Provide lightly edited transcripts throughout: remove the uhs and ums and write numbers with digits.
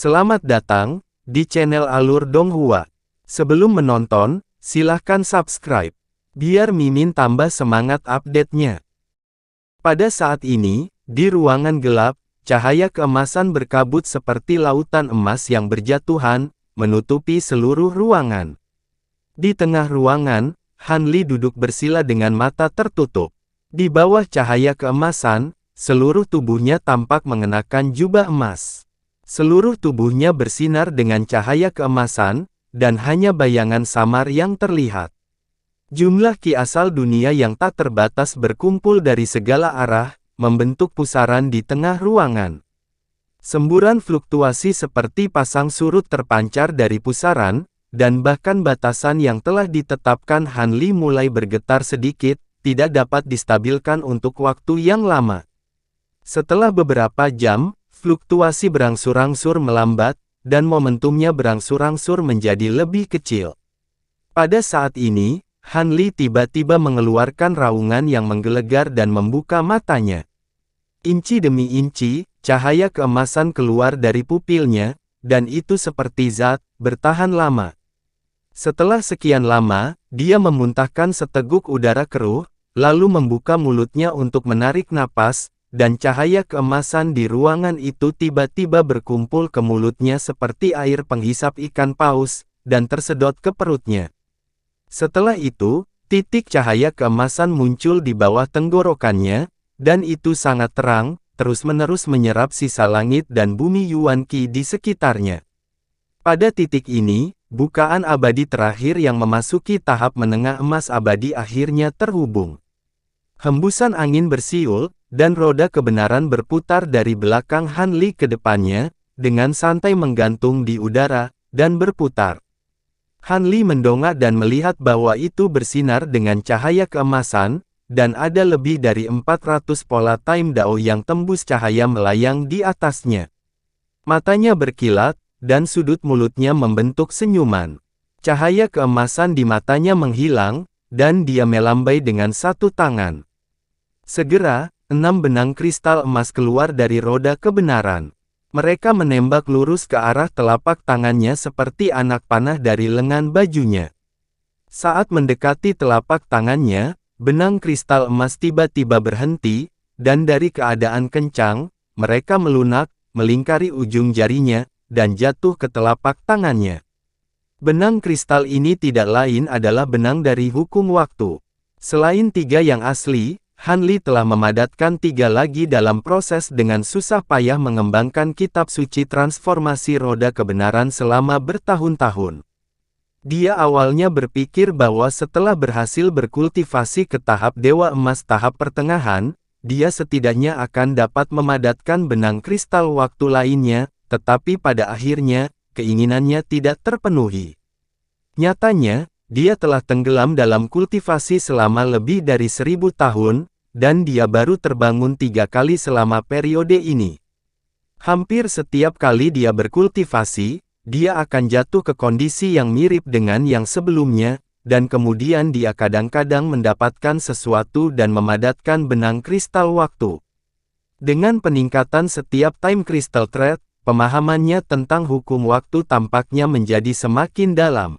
Selamat datang di channel Alur Donghua. Sebelum menonton, silahkan subscribe, biar Mimin tambah semangat update-nya. Pada saat ini, di ruangan gelap, cahaya keemasan berkabut seperti lautan emas yang berjatuhan, menutupi seluruh ruangan. Di tengah ruangan, Han Li duduk bersila dengan mata tertutup. Di bawah cahaya keemasan, seluruh tubuhnya tampak mengenakan jubah emas. Seluruh tubuhnya bersinar dengan cahaya keemasan, dan hanya bayangan samar yang terlihat. Jumlah ki asal dunia yang tak terbatas berkumpul dari segala arah, membentuk pusaran di tengah ruangan. Semburan fluktuasi seperti pasang surut terpancar dari pusaran, dan bahkan batasan yang telah ditetapkan Han Li mulai bergetar sedikit, tidak dapat distabilkan untuk waktu yang lama. Setelah beberapa jam, fluktuasi berangsur-angsur melambat, dan momentumnya berangsur-angsur menjadi lebih kecil. Pada saat ini, Han Li tiba-tiba mengeluarkan raungan yang menggelegar dan membuka matanya. Inci demi inci, cahaya keemasan keluar dari pupilnya, dan itu seperti zat, bertahan lama. Setelah sekian lama, dia memuntahkan seteguk udara keruh, lalu membuka mulutnya untuk menarik napas, dan cahaya keemasan di ruangan itu tiba-tiba berkumpul ke mulutnya seperti air penghisap ikan paus, dan tersedot ke perutnya. Setelah itu, titik cahaya keemasan muncul di bawah tenggorokannya, dan itu sangat terang, terus-menerus menyerap sisa langit dan bumi Yuan Qi di sekitarnya. Pada titik ini, bukaan abadi terakhir yang memasuki tahap menengah emas abadi akhirnya terhubung. Hembusan angin bersiul, dan roda kebenaran berputar dari belakang Han Li ke depannya, dengan santai menggantung di udara, dan berputar. Han Li mendongak dan melihat bahwa itu bersinar dengan cahaya keemasan, dan ada lebih dari 400 pola time dao yang tembus cahaya melayang di atasnya. Matanya berkilat, dan sudut mulutnya membentuk senyuman. Cahaya keemasan di matanya menghilang, dan dia melambai dengan satu tangan. Segera, 6 benang kristal emas keluar dari roda kebenaran. Mereka menembak lurus ke arah telapak tangannya seperti anak panah dari lengan bajunya. Saat mendekati telapak tangannya, benang kristal emas tiba-tiba berhenti, dan dari keadaan kencang, mereka melunak, melingkari ujung jarinya, dan jatuh ke telapak tangannya. Benang kristal ini tidak lain adalah benang dari hukum waktu. Selain 3 yang asli, Han Li telah memadatkan 3 lagi dalam proses dengan susah payah mengembangkan kitab suci transformasi roda kebenaran selama bertahun-tahun. Dia awalnya berpikir bahwa setelah berhasil berkultivasi ke tahap Dewa Emas tahap pertengahan, dia setidaknya akan dapat memadatkan benang kristal waktu lainnya, tetapi pada akhirnya, keinginannya tidak terpenuhi. Nyatanya, dia telah tenggelam dalam kultivasi selama lebih dari 1000 tahun, dan dia baru terbangun 3 kali selama periode ini. Hampir setiap kali dia berkultivasi, dia akan jatuh ke kondisi yang mirip dengan yang sebelumnya, dan kemudian dia kadang-kadang mendapatkan sesuatu dan memadatkan benang kristal waktu. Dengan peningkatan setiap time crystal thread, pemahamannya tentang hukum waktu tampaknya menjadi semakin dalam.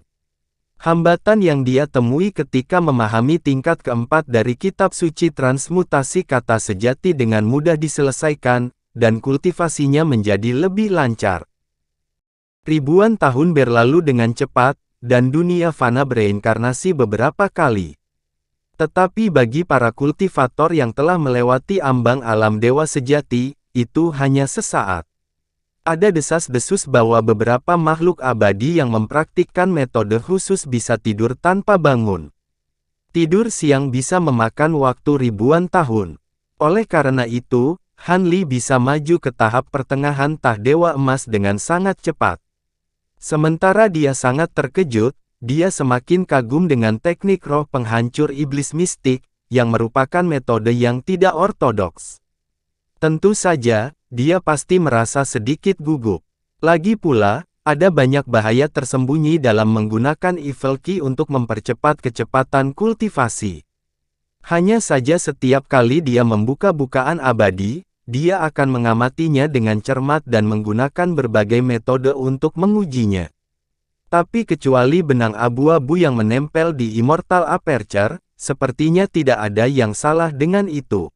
Hambatan yang dia temui ketika memahami tingkat keempat dari kitab suci transmutasi kata sejati dengan mudah diselesaikan, dan kultivasinya menjadi lebih lancar. Ribuan tahun berlalu dengan cepat, dan dunia fana bereinkarnasi beberapa kali. Tetapi bagi para kultivator yang telah melewati ambang alam dewa sejati, itu hanya sesaat. Ada desas-desus bahwa beberapa makhluk abadi yang mempraktikkan metode khusus bisa tidur tanpa bangun. Tidur siang bisa memakan waktu ribuan tahun. Oleh karena itu, Han Li bisa maju ke tahap pertengahan Tah Dewa Emas dengan sangat cepat. Sementara dia sangat terkejut, dia semakin kagum dengan teknik roh penghancur iblis mistik, yang merupakan metode yang tidak ortodoks. Tentu saja, dia pasti merasa sedikit gugup. Lagi pula, ada banyak bahaya tersembunyi dalam menggunakan Evil Qi untuk mempercepat kecepatan kultivasi. Hanya saja setiap kali dia membuka bukaan abadi, dia akan mengamatinya dengan cermat dan menggunakan berbagai metode untuk mengujinya. Tapi kecuali benang abu-abu yang menempel di Immortal Aperture, sepertinya tidak ada yang salah dengan itu.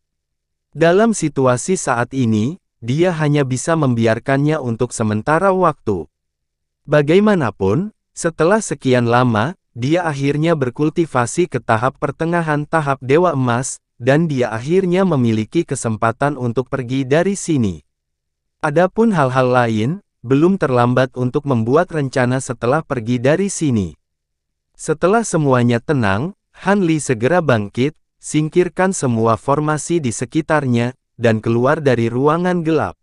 Dalam situasi saat ini, dia hanya bisa membiarkannya untuk sementara waktu. Bagaimanapun, setelah sekian lama, dia akhirnya berkultivasi ke tahap pertengahan tahap Dewa Emas, dan dia akhirnya memiliki kesempatan untuk pergi dari sini. Adapun hal-hal lain, belum terlambat untuk membuat rencana setelah pergi dari sini. Setelah semuanya tenang, Han Li segera bangkit, singkirkan semua formasi di sekitarnya, dan keluar dari ruangan gelap.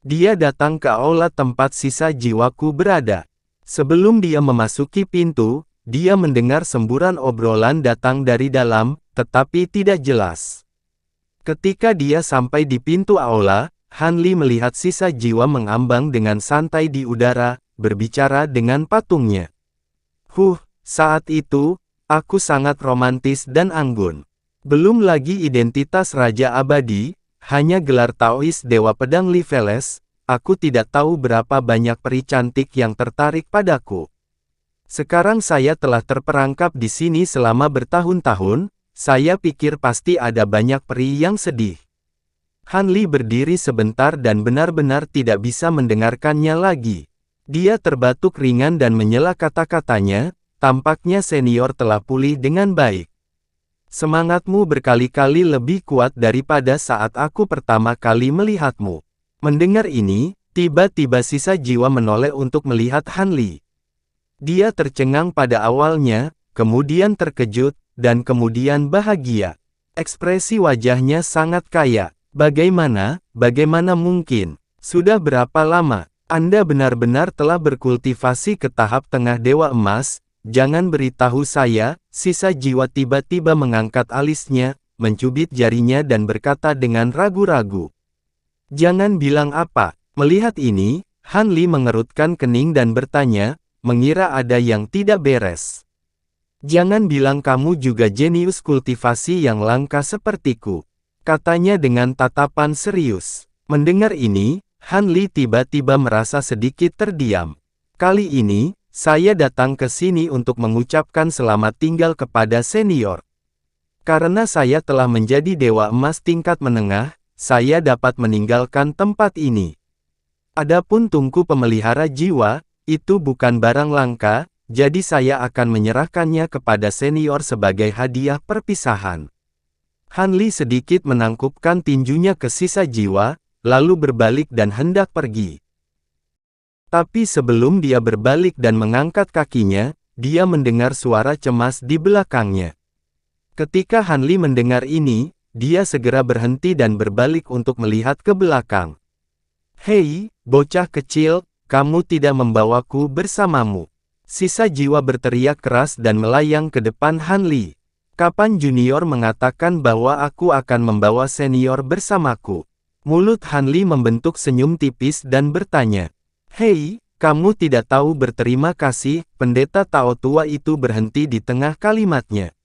Dia datang ke aula tempat sisa jiwaku berada. Sebelum dia memasuki pintu, dia mendengar semburan obrolan datang dari dalam, tetapi tidak jelas. Ketika dia sampai di pintu aula, Han Li melihat sisa jiwa mengambang dengan santai di udara, berbicara dengan patungnya. Saat itu, aku sangat romantis dan anggun. Belum lagi identitas Raja Abadi, hanya gelar Taois Dewa Pedang Li Veles, aku tidak tahu berapa banyak peri cantik yang tertarik padaku. Sekarang saya telah terperangkap di sini selama bertahun-tahun, saya pikir pasti ada banyak peri yang sedih. Han Li berdiri sebentar dan benar-benar tidak bisa mendengarkannya lagi. Dia terbatuk ringan dan menyela kata-katanya, tampaknya senior telah pulih dengan baik. Semangatmu berkali-kali lebih kuat daripada saat aku pertama kali melihatmu. Mendengar ini, tiba-tiba sisa jiwa menoleh untuk melihat Han Li. Dia tercengang pada awalnya, kemudian terkejut, dan kemudian bahagia. Ekspresi wajahnya sangat kaya. Bagaimana mungkin? Sudah berapa lama? Anda benar-benar telah berkultivasi ke tahap tengah Dewa Emas? Jangan beritahu saya. Sisa jiwa tiba-tiba mengangkat alisnya, mencubit jarinya dan berkata dengan ragu-ragu. Jangan bilang apa. Melihat ini, Han Li mengerutkan kening dan bertanya, mengira ada yang tidak beres. Jangan bilang kamu juga jenius kultivasi yang langka sepertiku, katanya dengan tatapan serius. Mendengar ini, Han Li tiba-tiba merasa sedikit terdiam. Kali ini, saya datang ke sini untuk mengucapkan selamat tinggal kepada senior. Karena saya telah menjadi Dewa Emas tingkat menengah, saya dapat meninggalkan tempat ini. Adapun tungku pemelihara jiwa, itu bukan barang langka, jadi saya akan menyerahkannya kepada senior sebagai hadiah perpisahan. Han Li sedikit menangkupkan tinjunya ke sisa jiwa, lalu berbalik dan hendak pergi. Tapi sebelum dia berbalik dan mengangkat kakinya, dia mendengar suara cemas di belakangnya. Ketika Han Li mendengar ini, dia segera berhenti dan berbalik untuk melihat ke belakang. Hei, bocah kecil, kamu tidak membawaku bersamamu. Sisa jiwa berteriak keras dan melayang ke depan Han Li. Kapan junior mengatakan bahwa aku akan membawa senior bersamaku? Mulut Han Li membentuk senyum tipis dan bertanya. Hei, kamu tidak tahu berterima kasih, pendeta Tao tua itu berhenti di tengah kalimatnya.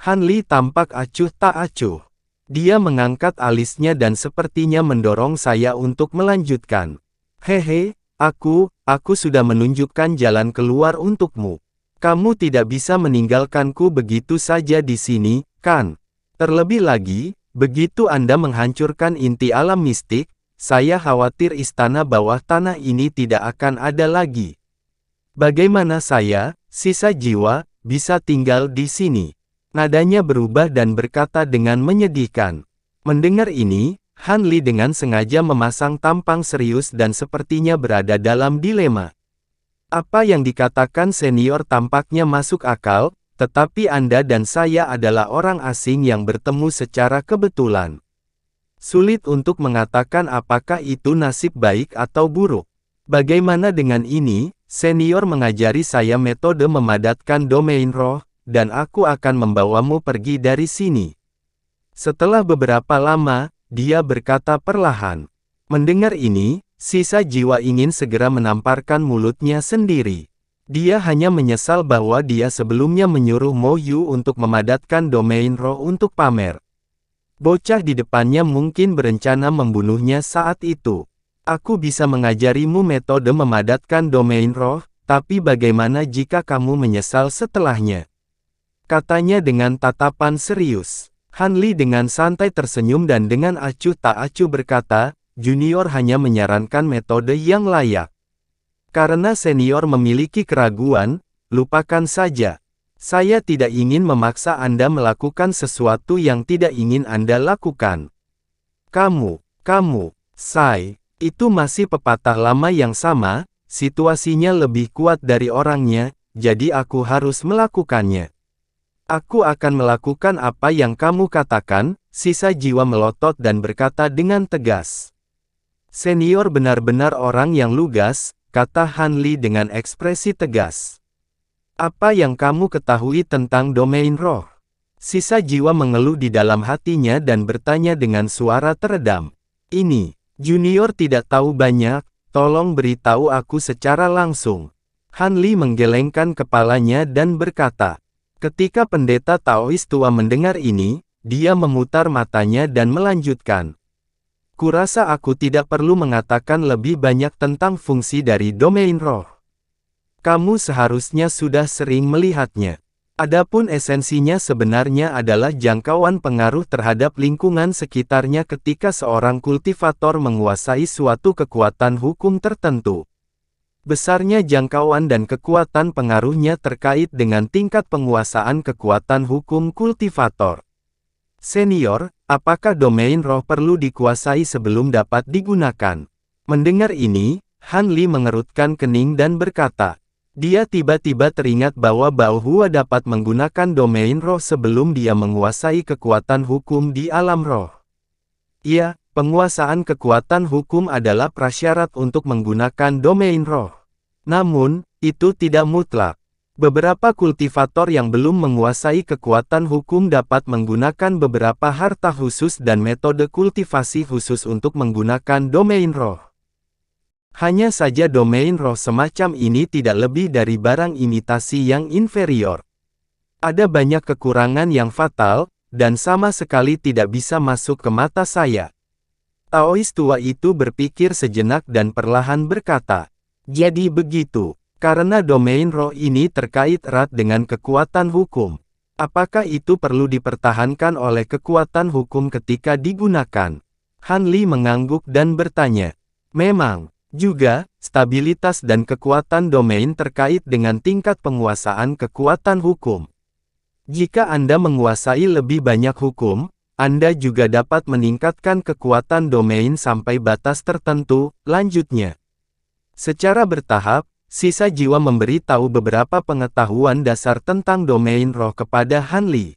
Han Li tampak acuh tak acuh. Dia mengangkat alisnya dan sepertinya mendorong saya untuk melanjutkan. Hehe, aku sudah menunjukkan jalan keluar untukmu. Kamu tidak bisa meninggalkanku begitu saja di sini, kan? Terlebih lagi, begitu Anda menghancurkan inti alam mistik, saya khawatir istana bawah tanah ini tidak akan ada lagi. Bagaimana saya, sisa jiwa, bisa tinggal di sini? Nadanya berubah dan berkata dengan menyedihkan. Mendengar ini, Han Li dengan sengaja memasang tampang serius dan sepertinya berada dalam dilema. Apa yang dikatakan senior tampaknya masuk akal, tetapi Anda dan saya adalah orang asing yang bertemu secara kebetulan. Sulit untuk mengatakan apakah itu nasib baik atau buruk. Bagaimana dengan ini, senior mengajari saya metode memadatkan domain roh, dan aku akan membawamu pergi dari sini. Setelah beberapa lama, dia berkata perlahan. Mendengar ini, sisa jiwa ingin segera menamparkan mulutnya sendiri. Dia hanya menyesal bahwa dia sebelumnya menyuruh Mo Yu untuk memadatkan domain roh untuk pamer. Bocah di depannya mungkin berencana membunuhnya saat itu. Aku bisa mengajarimu metode memadatkan domain roh, tapi bagaimana jika kamu menyesal setelahnya? Katanya dengan tatapan serius. Han Li dengan santai tersenyum dan dengan acuh tak acuh berkata, junior hanya menyarankan metode yang layak. Karena senior memiliki keraguan, lupakan saja. Saya tidak ingin memaksa Anda melakukan sesuatu yang tidak ingin Anda lakukan. Kamu, Sai, itu masih pepatah lama yang sama, situasinya lebih kuat dari orangnya, jadi aku harus melakukannya. Aku akan melakukan apa yang kamu katakan, sisa jiwa melotot dan berkata dengan tegas. Senior benar-benar orang yang lugas, kata Han Li dengan ekspresi tegas. Apa yang kamu ketahui tentang domain roh? Sisa jiwa mengeluh di dalam hatinya dan bertanya dengan suara teredam. Ini, junior tidak tahu banyak, tolong beritahu aku secara langsung. Han Li menggelengkan kepalanya dan berkata. Ketika pendeta Taois tua mendengar ini, dia memutar matanya dan melanjutkan. Kurasa aku tidak perlu mengatakan lebih banyak tentang fungsi dari domain roh. Kamu seharusnya sudah sering melihatnya. Adapun esensinya sebenarnya adalah jangkauan pengaruh terhadap lingkungan sekitarnya ketika seorang kultivator menguasai suatu kekuatan hukum tertentu. Besarnya jangkauan dan kekuatan pengaruhnya terkait dengan tingkat penguasaan kekuatan hukum kultivator. Senior, apakah domain roh perlu dikuasai sebelum dapat digunakan? Mendengar ini, Han Li mengerutkan kening dan berkata. Dia tiba-tiba teringat bahwa Bao Hua dapat menggunakan domain roh sebelum dia menguasai kekuatan hukum di alam roh. Iya, penguasaan kekuatan hukum adalah prasyarat untuk menggunakan domain roh. Namun, itu tidak mutlak. Beberapa kultivator yang belum menguasai kekuatan hukum dapat menggunakan beberapa harta khusus dan metode kultivasi khusus untuk menggunakan domain roh. Hanya saja domain roh semacam ini tidak lebih dari barang imitasi yang inferior. Ada banyak kekurangan yang fatal, dan sama sekali tidak bisa masuk ke mata saya. Taois tua itu berpikir sejenak dan perlahan berkata, jadi begitu, karena domain roh ini terkait erat dengan kekuatan hukum. Apakah itu perlu dipertahankan oleh kekuatan hukum ketika digunakan? Han Li mengangguk dan bertanya, memang, juga, stabilitas dan kekuatan domain terkait dengan tingkat penguasaan kekuatan hukum. Jika Anda menguasai lebih banyak hukum, Anda juga dapat meningkatkan kekuatan domain sampai batas tertentu, lanjutnya. Secara bertahap, sisa jiwa memberi tahu beberapa pengetahuan dasar tentang domain roh kepada Han Li.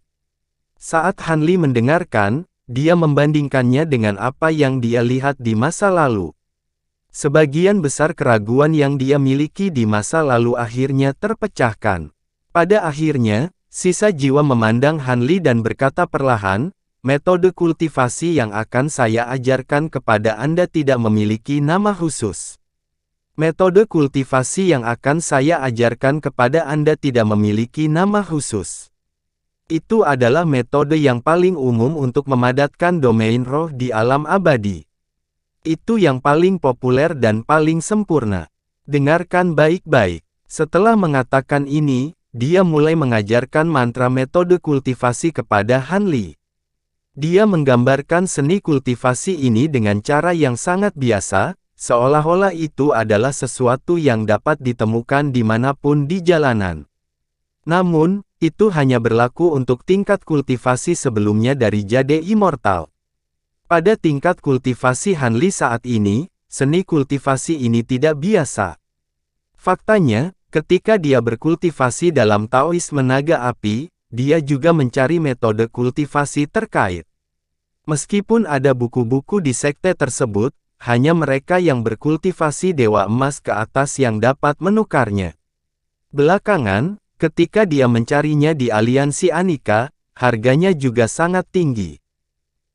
Saat Han Li mendengarkan, dia membandingkannya dengan apa yang dia lihat di masa lalu. Sebagian besar keraguan yang dia miliki di masa lalu akhirnya terpecahkan. Pada akhirnya, sisa jiwa memandang Han Li dan berkata perlahan, metode kultivasi yang akan saya ajarkan kepada Anda tidak memiliki nama khusus. Metode kultivasi yang akan saya ajarkan kepada Anda tidak memiliki nama khusus. Itu adalah metode yang paling umum untuk memadatkan domain roh di alam abadi. Itu yang paling populer dan paling sempurna. Dengarkan baik-baik. Setelah mengatakan ini, dia mulai mengajarkan mantra metode kultivasi kepada Han Li. Dia menggambarkan seni kultivasi ini dengan cara yang sangat biasa, seolah-olah itu adalah sesuatu yang dapat ditemukan dimanapun di jalanan. Namun, itu hanya berlaku untuk tingkat kultivasi sebelumnya dari Jade Immortal. Pada tingkat kultivasi Han Li saat ini, seni kultivasi ini tidak biasa. Faktanya, ketika dia berkultivasi dalam Taoisme naga api, dia juga mencari metode kultivasi terkait. Meskipun ada buku-buku di sekte tersebut, hanya mereka yang berkultivasi dewa emas ke atas yang dapat menukarnya. Belakangan, ketika dia mencarinya di aliansi Anika, harganya juga sangat tinggi.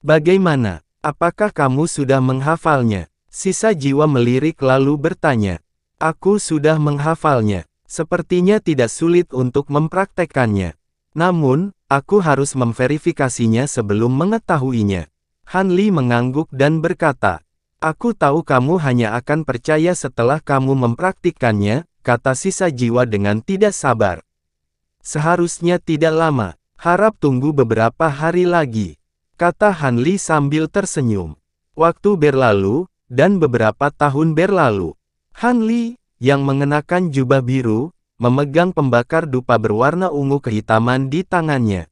Bagaimana? Apakah kamu sudah menghafalnya? Sisa jiwa melirik lalu bertanya. Aku sudah menghafalnya. Sepertinya tidak sulit untuk mempraktekkannya. Namun, aku harus memverifikasinya sebelum mengetahuinya. Han Li mengangguk dan berkata, aku tahu kamu hanya akan percaya setelah kamu mempraktikkannya, kata sisa jiwa dengan tidak sabar. Seharusnya tidak lama, harap tunggu beberapa hari lagi, kata Han Li sambil tersenyum. Waktu berlalu, dan beberapa tahun berlalu. Han Li, yang mengenakan jubah biru, memegang pembakar dupa berwarna ungu kehitaman di tangannya.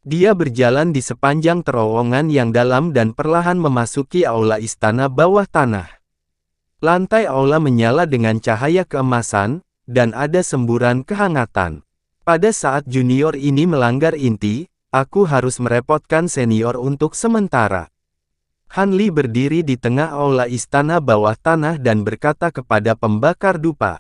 Dia berjalan di sepanjang terowongan yang dalam dan perlahan memasuki aula istana bawah tanah. Lantai aula menyala dengan cahaya keemasan, dan ada semburan kehangatan. Pada saat junior ini melanggar inti, aku harus merepotkan senior untuk sementara. Han Li berdiri di tengah aula istana bawah tanah dan berkata kepada pembakar dupa.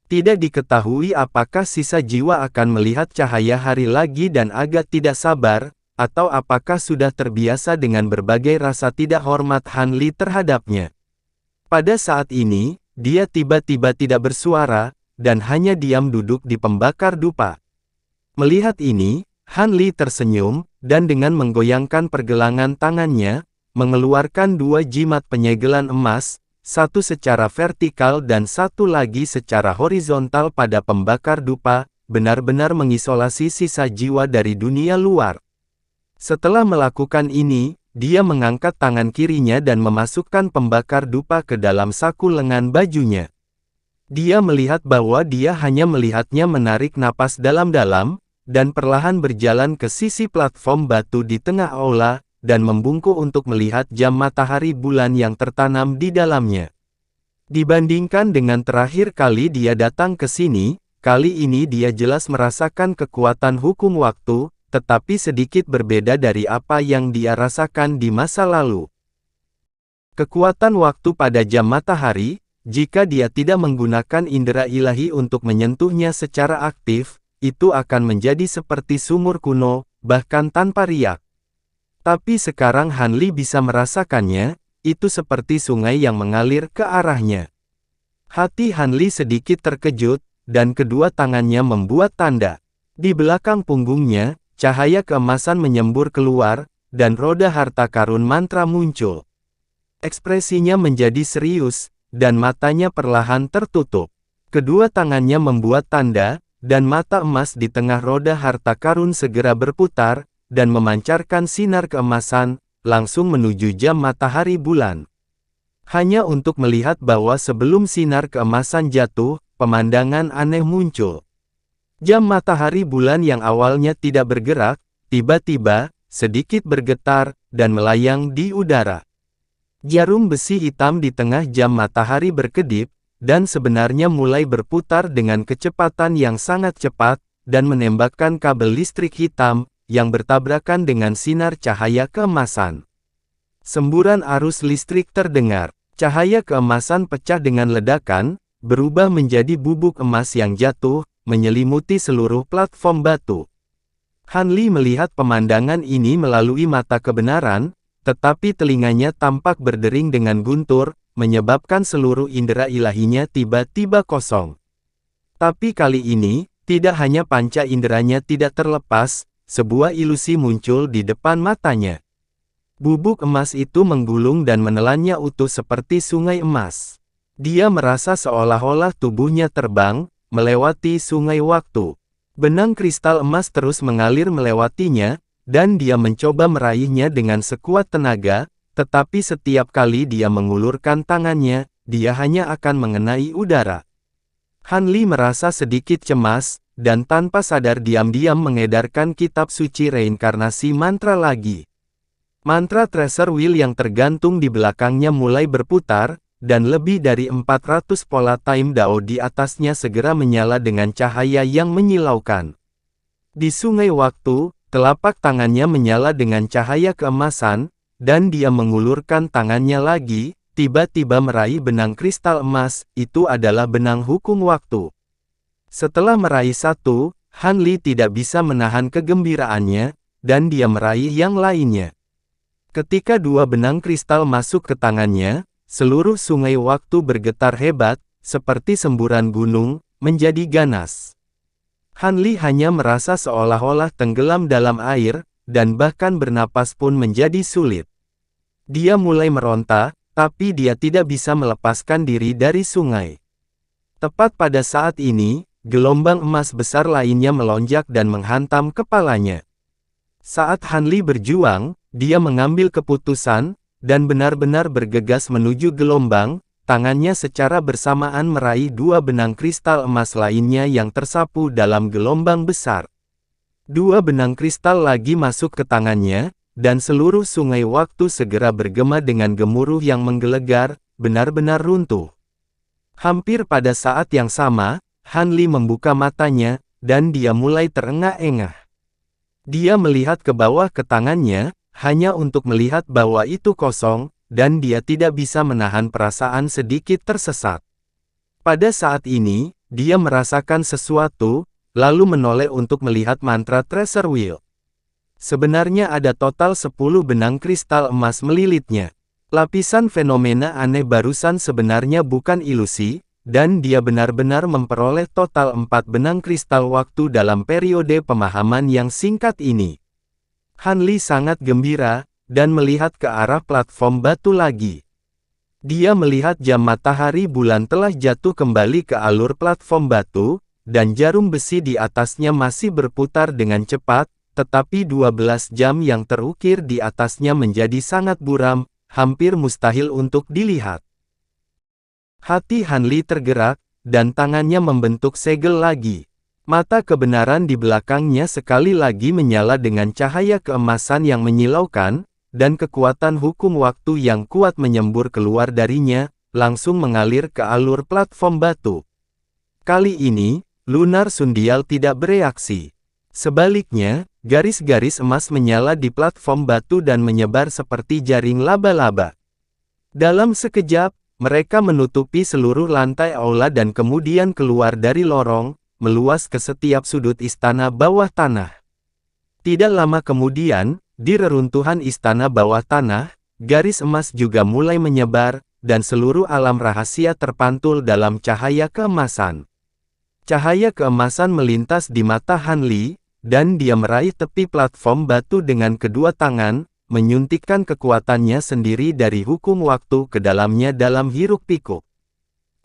Tidak diketahui apakah sisa jiwa akan melihat cahaya hari lagi dan agak tidak sabar, atau apakah sudah terbiasa dengan berbagai rasa tidak hormat Han Li terhadapnya. Pada saat ini, dia tiba-tiba tidak bersuara, dan hanya diam duduk di pembakar dupa. Melihat ini, Han Li tersenyum, dan dengan menggoyangkan pergelangan tangannya, mengeluarkan dua jimat penyegelan emas, satu secara vertikal dan satu lagi secara horizontal pada pembakar dupa, benar-benar mengisolasi sisa jiwa dari dunia luar. Setelah melakukan ini, dia mengangkat tangan kirinya dan memasukkan pembakar dupa ke dalam saku lengan bajunya. Dia melihat bahwa dia hanya melihatnya menarik napas dalam-dalam, dan perlahan berjalan ke sisi platform batu di tengah aula, dan membungkuk untuk melihat jam matahari bulan yang tertanam di dalamnya. Dibandingkan dengan terakhir kali dia datang ke sini, kali ini dia jelas merasakan kekuatan hukum waktu, tetapi sedikit berbeda dari apa yang dia rasakan di masa lalu. Kekuatan waktu pada jam matahari, jika dia tidak menggunakan indera ilahi untuk menyentuhnya secara aktif, itu akan menjadi seperti sumur kuno, bahkan tanpa riak. Tapi sekarang Han Li bisa merasakannya, itu seperti sungai yang mengalir ke arahnya. Hati Han Li sedikit terkejut, dan kedua tangannya membuat tanda. Di belakang punggungnya, cahaya keemasan menyembur keluar, dan roda harta karun mantra muncul. Ekspresinya menjadi serius, dan matanya perlahan tertutup. Kedua tangannya membuat tanda, dan mata emas di tengah roda harta karun segera berputar, dan memancarkan sinar keemasan, langsung menuju jam matahari bulan. Hanya untuk melihat bahwa sebelum sinar keemasan jatuh, pemandangan aneh muncul. Jam matahari bulan yang awalnya tidak bergerak, tiba-tiba, sedikit bergetar, dan melayang di udara. Jarum besi hitam di tengah jam matahari berkedip, dan sebenarnya mulai berputar dengan kecepatan yang sangat cepat, dan menembakkan kabel listrik hitam, yang bertabrakan dengan sinar cahaya keemasan. Semburan arus listrik terdengar. Cahaya keemasan pecah dengan ledakan, berubah menjadi bubuk emas yang jatuh, menyelimuti seluruh platform batu. Han Li melihat pemandangan ini melalui mata kebenaran, tetapi telinganya tampak berdering dengan guntur, menyebabkan seluruh indera ilahinya tiba-tiba kosong. Tapi kali ini, tidak hanya panca inderanya tidak terlepas, sebuah ilusi muncul di depan matanya. Bubuk emas itu menggulung dan menelannya utuh seperti sungai emas. Dia merasa seolah-olah tubuhnya terbang, melewati sungai waktu. Benang kristal emas terus mengalir melewatinya, dan dia mencoba meraihnya dengan sekuat tenaga, tetapi setiap kali dia mengulurkan tangannya, dia hanya akan mengenai udara. Han Li merasa sedikit cemas, dan tanpa sadar diam-diam mengedarkan kitab suci reinkarnasi mantra lagi. Mantra Treasure Wheel yang tergantung di belakangnya mulai berputar, dan lebih dari 400 pola time Dao di atasnya segera menyala dengan cahaya yang menyilaukan. Di sungai waktu, telapak tangannya menyala dengan cahaya keemasan, dan dia mengulurkan tangannya lagi, tiba-tiba meraih benang kristal emas, itu adalah benang hukum waktu. Setelah meraih satu, Han Li tidak bisa menahan kegembiraannya, dan dia meraih yang lainnya. Ketika dua benang kristal masuk ke tangannya, seluruh sungai waktu bergetar hebat, seperti semburan gunung, menjadi ganas. Han Li hanya merasa seolah-olah tenggelam dalam air, dan bahkan bernapas pun menjadi sulit. Dia mulai meronta, tapi dia tidak bisa melepaskan diri dari sungai. Tepat pada saat ini, gelombang emas besar lainnya melonjak dan menghantam kepalanya. Saat Han Li berjuang, dia mengambil keputusan, dan benar-benar bergegas menuju gelombang. Tangannya secara bersamaan meraih 2 benang kristal emas lainnya yang tersapu dalam gelombang besar. 2 benang kristal lagi masuk ke tangannya, dan seluruh sungai waktu segera bergema dengan gemuruh yang menggelegar, benar-benar runtuh. Hampir pada saat yang sama, Han Li membuka matanya, dan dia mulai terengah-engah. Dia melihat ke bawah ke tangannya, hanya untuk melihat bahwa itu kosong, dan dia tidak bisa menahan perasaan sedikit tersesat. Pada saat ini, dia merasakan sesuatu, lalu menoleh untuk melihat mantra Treasure Wheel. Sebenarnya ada total 10 benang kristal emas melilitnya. Lapisan fenomena aneh barusan sebenarnya bukan ilusi, dan dia benar-benar memperoleh total 4 benang kristal waktu dalam periode pemahaman yang singkat ini. Han Li sangat gembira, dan melihat ke arah platform batu lagi. Dia melihat jam matahari bulan telah jatuh kembali ke alur platform batu, dan jarum besi di atasnya masih berputar dengan cepat, tetapi 12 jam yang terukir di atasnya menjadi sangat buram, hampir mustahil untuk dilihat. Hati Han Li tergerak, dan tangannya membentuk segel lagi. Mata kebenaran di belakangnya sekali lagi menyala dengan cahaya keemasan yang menyilaukan, dan kekuatan hukum waktu yang kuat menyembur keluar darinya, langsung mengalir ke alur platform batu. Kali ini, Lunar Sundial tidak bereaksi. Sebaliknya, garis-garis emas menyala di platform batu dan menyebar seperti jaring laba-laba. Dalam sekejap, mereka menutupi seluruh lantai aula dan kemudian keluar dari lorong, meluas ke setiap sudut istana bawah tanah. Tidak lama kemudian, di reruntuhan istana bawah tanah, garis emas juga mulai menyebar, dan seluruh alam rahasia terpantul dalam cahaya keemasan. Cahaya keemasan melintas di mata Han Li, dan dia meraih tepi platform batu dengan kedua tangan, menyuntikkan kekuatannya sendiri dari hukum waktu ke dalamnya dalam hiruk-pikuk.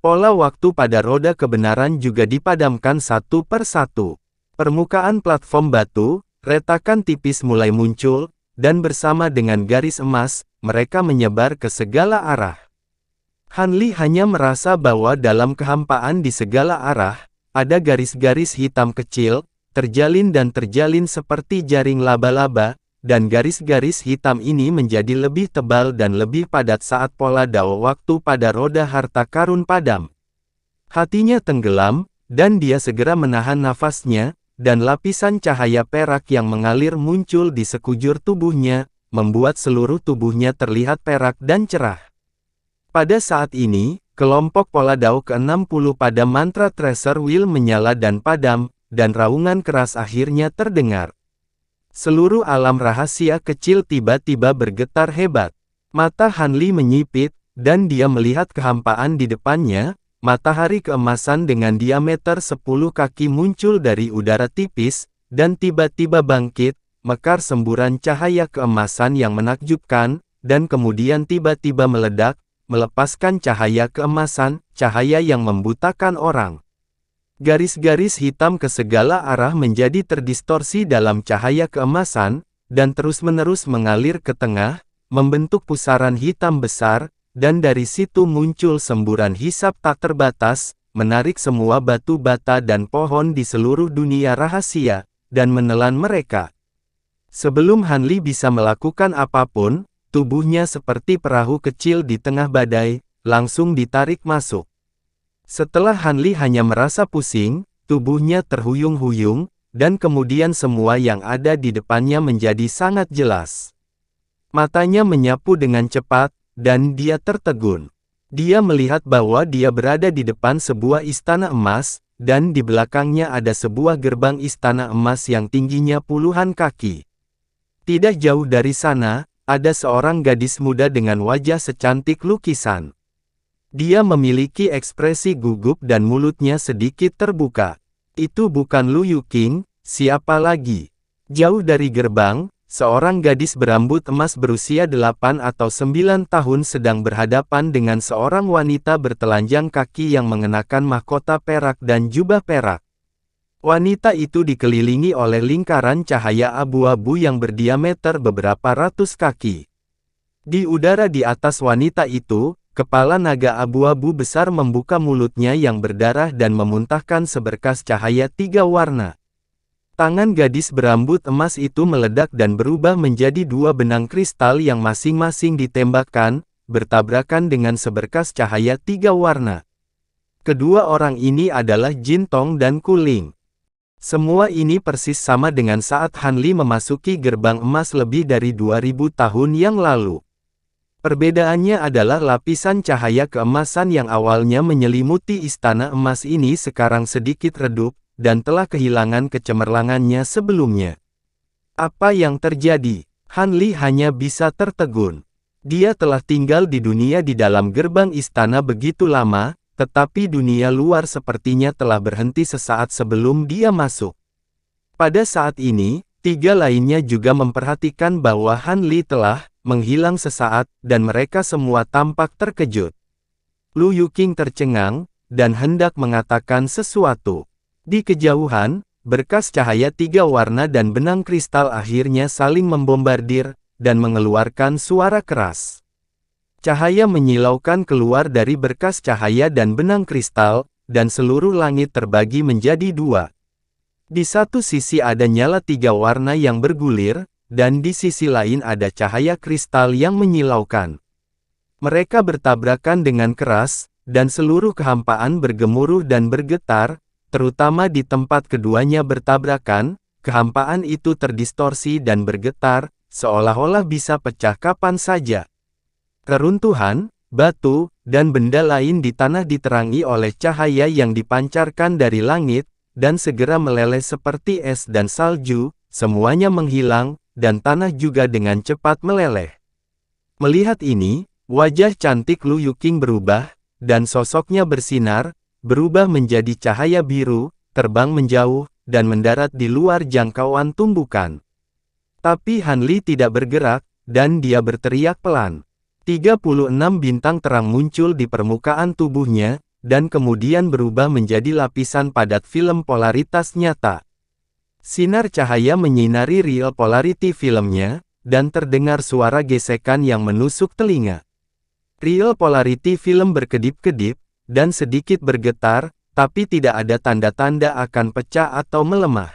Pola waktu pada roda kebenaran juga dipadamkan satu per satu. Permukaan platform batu, retakan tipis mulai muncul, dan bersama dengan garis emas, mereka menyebar ke segala arah. Han Li hanya merasa bahwa dalam kehampaan di segala arah, ada garis-garis hitam kecil, terjalin seperti jaring laba-laba, dan garis-garis hitam ini menjadi lebih tebal dan lebih padat saat pola dao waktu pada roda harta karun padam. Hatinya tenggelam, dan dia segera menahan nafasnya, dan lapisan cahaya perak yang mengalir muncul di sekujur tubuhnya, membuat seluruh tubuhnya terlihat perak dan cerah. Pada saat ini, kelompok pola dao ke-60 pada mantra Treasure Wheel menyala dan padam, dan raungan keras akhirnya terdengar. Seluruh alam rahasia kecil tiba-tiba bergetar hebat. Mata Han Li menyipit, dan dia melihat kehampaan di depannya. Matahari keemasan dengan diameter 10 kaki muncul dari udara tipis, dan tiba-tiba bangkit, mekar semburan cahaya keemasan yang menakjubkan, dan kemudian tiba-tiba meledak, melepaskan cahaya keemasan, cahaya yang membutakan orang. Garis-garis hitam ke segala arah menjadi terdistorsi dalam cahaya keemasan, dan terus-menerus mengalir ke tengah, membentuk pusaran hitam besar, dan dari situ muncul semburan hisap tak terbatas, menarik semua batu bata dan pohon di seluruh dunia rahasia, dan menelan mereka. Sebelum Han Li bisa melakukan apapun, tubuhnya seperti perahu kecil di tengah badai, langsung ditarik masuk. Setelah Han Li hanya merasa pusing, tubuhnya terhuyung-huyung, dan kemudian semua yang ada di depannya menjadi sangat jelas. Matanya menyapu dengan cepat, dan dia tertegun. Dia melihat bahwa dia berada di depan sebuah istana emas, dan di belakangnya ada sebuah gerbang istana emas yang tingginya puluhan kaki. Tidak jauh dari sana, ada seorang gadis muda dengan wajah secantik lukisan. Dia memiliki ekspresi gugup dan mulutnya sedikit terbuka. Itu bukan Lu Yuqing, siapa lagi? Jauh dari gerbang, seorang gadis berambut emas berusia 8 atau 9 tahun sedang berhadapan dengan seorang wanita bertelanjang kaki yang mengenakan mahkota perak dan jubah perak. Wanita itu dikelilingi oleh lingkaran cahaya abu-abu yang berdiameter beberapa ratus kaki. Di udara di atas wanita itu, kepala naga abu-abu besar membuka mulutnya yang berdarah dan memuntahkan seberkas cahaya 3 warna. Tangan gadis berambut emas itu meledak dan berubah menjadi 2 benang kristal yang masing-masing ditembakkan, bertabrakan dengan seberkas cahaya 3 warna. Kedua orang ini adalah Jin Tong dan Ku Ling. Semua ini persis sama dengan saat Han Li memasuki gerbang emas lebih dari 2000 tahun yang lalu. Perbedaannya adalah lapisan cahaya keemasan yang awalnya menyelimuti istana emas ini sekarang sedikit redup, dan telah kehilangan kecemerlangannya sebelumnya. Apa yang terjadi? Han Li hanya bisa tertegun. Dia telah tinggal di dunia di dalam gerbang istana begitu lama, tetapi dunia luar sepertinya telah berhenti sesaat sebelum dia masuk. Pada saat ini, 3 lainnya juga memperhatikan bahwa Han Li telah menghilang sesaat, dan mereka semua tampak terkejut. Lu Yuqing tercengang, dan hendak mengatakan sesuatu. Di kejauhan, berkas cahaya 3 warna dan benang kristal akhirnya saling membombardir, dan mengeluarkan suara keras. Cahaya menyilaukan keluar dari berkas cahaya dan benang kristal, dan seluruh langit terbagi menjadi 2. Di satu sisi ada nyala 3 warna yang bergulir, dan di sisi lain ada cahaya kristal yang menyilaukan. Mereka bertabrakan dengan keras, dan seluruh kehampaan bergemuruh dan bergetar, terutama di tempat keduanya bertabrakan, kehampaan itu terdistorsi dan bergetar, seolah-olah bisa pecah kapan saja. Keruntuhan, batu, dan benda lain di tanah diterangi oleh cahaya yang dipancarkan dari langit, dan segera meleleh seperti es dan salju, semuanya menghilang, dan tanah juga dengan cepat meleleh. Melihat ini, wajah cantik Lu Yuqing berubah, dan sosoknya bersinar, berubah menjadi cahaya biru, terbang menjauh, dan mendarat di luar jangkauan tumbukan. Tapi Han Li tidak bergerak, dan dia berteriak pelan. 36 bintang terang muncul di permukaan tubuhnya, dan kemudian berubah menjadi lapisan padat film polaritas nyata. Sinar cahaya menyinari real polarity filmnya, dan terdengar suara gesekan yang menusuk telinga. Real polarity film berkedip-kedip, dan sedikit bergetar, tapi tidak ada tanda-tanda akan pecah atau melemah.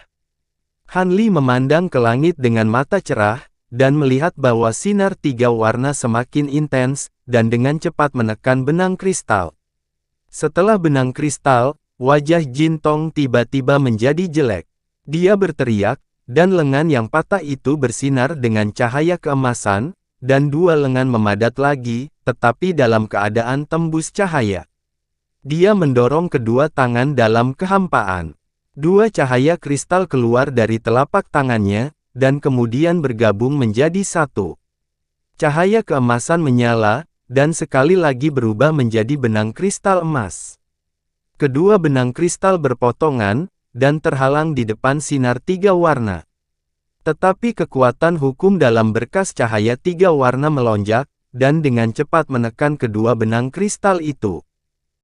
Han Li memandang ke langit dengan mata cerah, dan melihat bahwa sinar 3 warna semakin intens, dan dengan cepat menekan benang kristal. Setelah benang kristal, wajah Jin Tong tiba-tiba menjadi jelek. Dia berteriak, dan lengan yang patah itu bersinar dengan cahaya keemasan, dan 2 lengan memadat lagi, tetapi dalam keadaan tembus cahaya. Dia mendorong kedua tangan dalam kehampaan. 2 cahaya kristal keluar dari telapak tangannya, dan kemudian bergabung menjadi 1. Cahaya keemasan menyala, dan sekali lagi berubah menjadi benang kristal emas. Kedua benang kristal berpotongan, dan terhalang di depan sinar 3 warna. Tetapi kekuatan hukum dalam berkas cahaya 3 warna melonjak, dan dengan cepat menekan kedua benang kristal itu.